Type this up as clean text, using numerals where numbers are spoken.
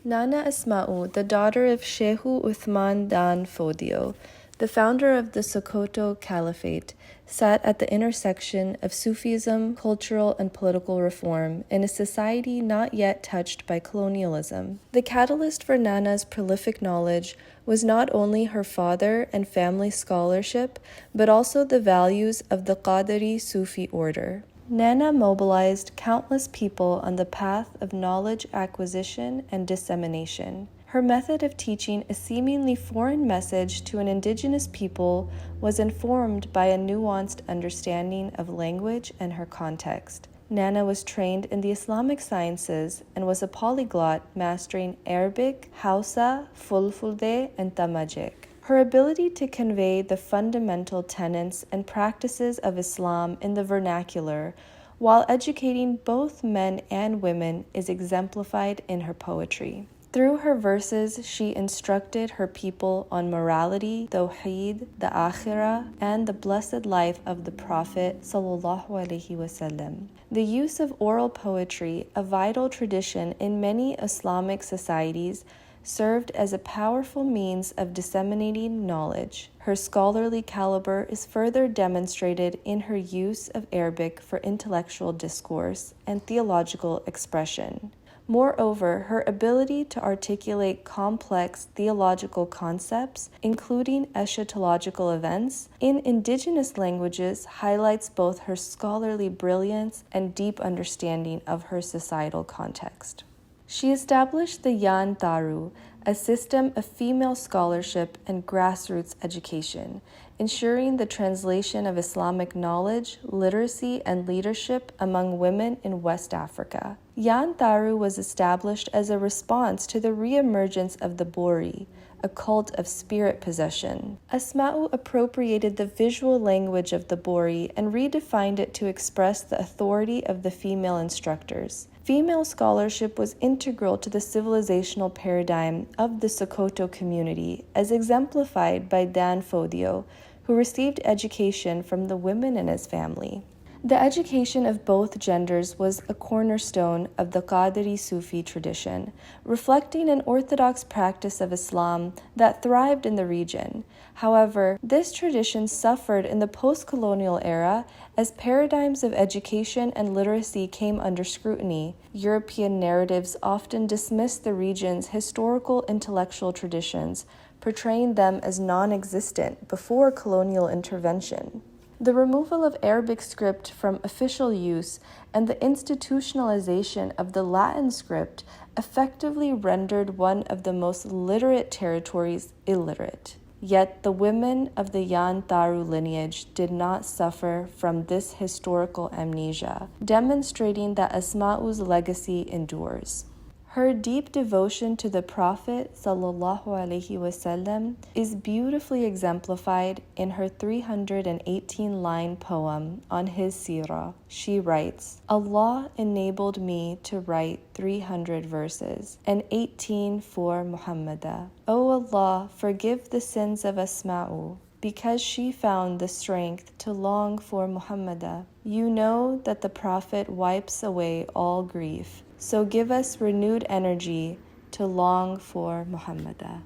Nana Asma'u, the daughter of Shehu Uthman Dan Fodio, the founder of the Sokoto Caliphate, sat at the intersection of Sufism, cultural and political reform in a society not yet touched by colonialism. The catalyst for Nana's prolific knowledge was not only her father and family scholarship, but also the values of the Qadiri Sufi order. Nana mobilized countless people on the path of knowledge acquisition and dissemination. Her method of teaching a seemingly foreign message to an indigenous people was informed by a nuanced understanding of language and her context. Nana was trained in the Islamic sciences and was a polyglot, mastering Arabic, Hausa, Fulfulde, and Tamajik. Her ability to convey the fundamental tenets and practices of Islam in the vernacular while educating both men and women is exemplified in her poetry. Through her verses, she instructed her people on morality, tawheed, the akhirah, and the blessed life of the Prophet ﷺ. The use of oral poetry, a vital tradition in many Islamic societies, served as a powerful means of disseminating knowledge. Her scholarly caliber is further demonstrated in her use of Arabic for intellectual discourse and theological expression. Moreover, her ability to articulate complex theological concepts, including eschatological events, in indigenous languages highlights both her scholarly brilliance and deep understanding of her societal context. She established the Yan Taru, a system of female scholarship and grassroots education, ensuring the translation of Islamic knowledge, literacy, and leadership among women in West Africa. Yan Taru was established as a response to the reemergence of the Bori, a cult of spirit possession. Asma'u appropriated the visual language of the Bori and redefined it to express the authority of the female instructors. Female scholarship was integral to the civilizational paradigm of the Sokoto community, as exemplified by Dan Fodio, who received education from the women in his family. The education of both genders was a cornerstone of the Qadiri Sufi tradition, reflecting an orthodox practice of Islam that thrived in the region. However, this tradition suffered in the post-colonial era as paradigms of education and literacy came under scrutiny. European narratives often dismissed the region's historical intellectual traditions, portraying them as non-existent before colonial intervention. The removal of Arabic script from official use and the institutionalization of the Latin script effectively rendered one of the most literate territories illiterate. Yet the women of the Yan Taru lineage did not suffer from this historical amnesia, demonstrating that Asma'u's legacy endures. Her deep devotion to the Prophet ﷺ is beautifully exemplified in her 318-line poem on his seerah. She writes, "Allah enabled me to write 300 verses and 18 for Muhammadah. O Allah, forgive the sins of Asma'u, because she found the strength to long for Muhammadah. You know that the Prophet wipes away all grief. So give us renewed energy to long for Muhammadah."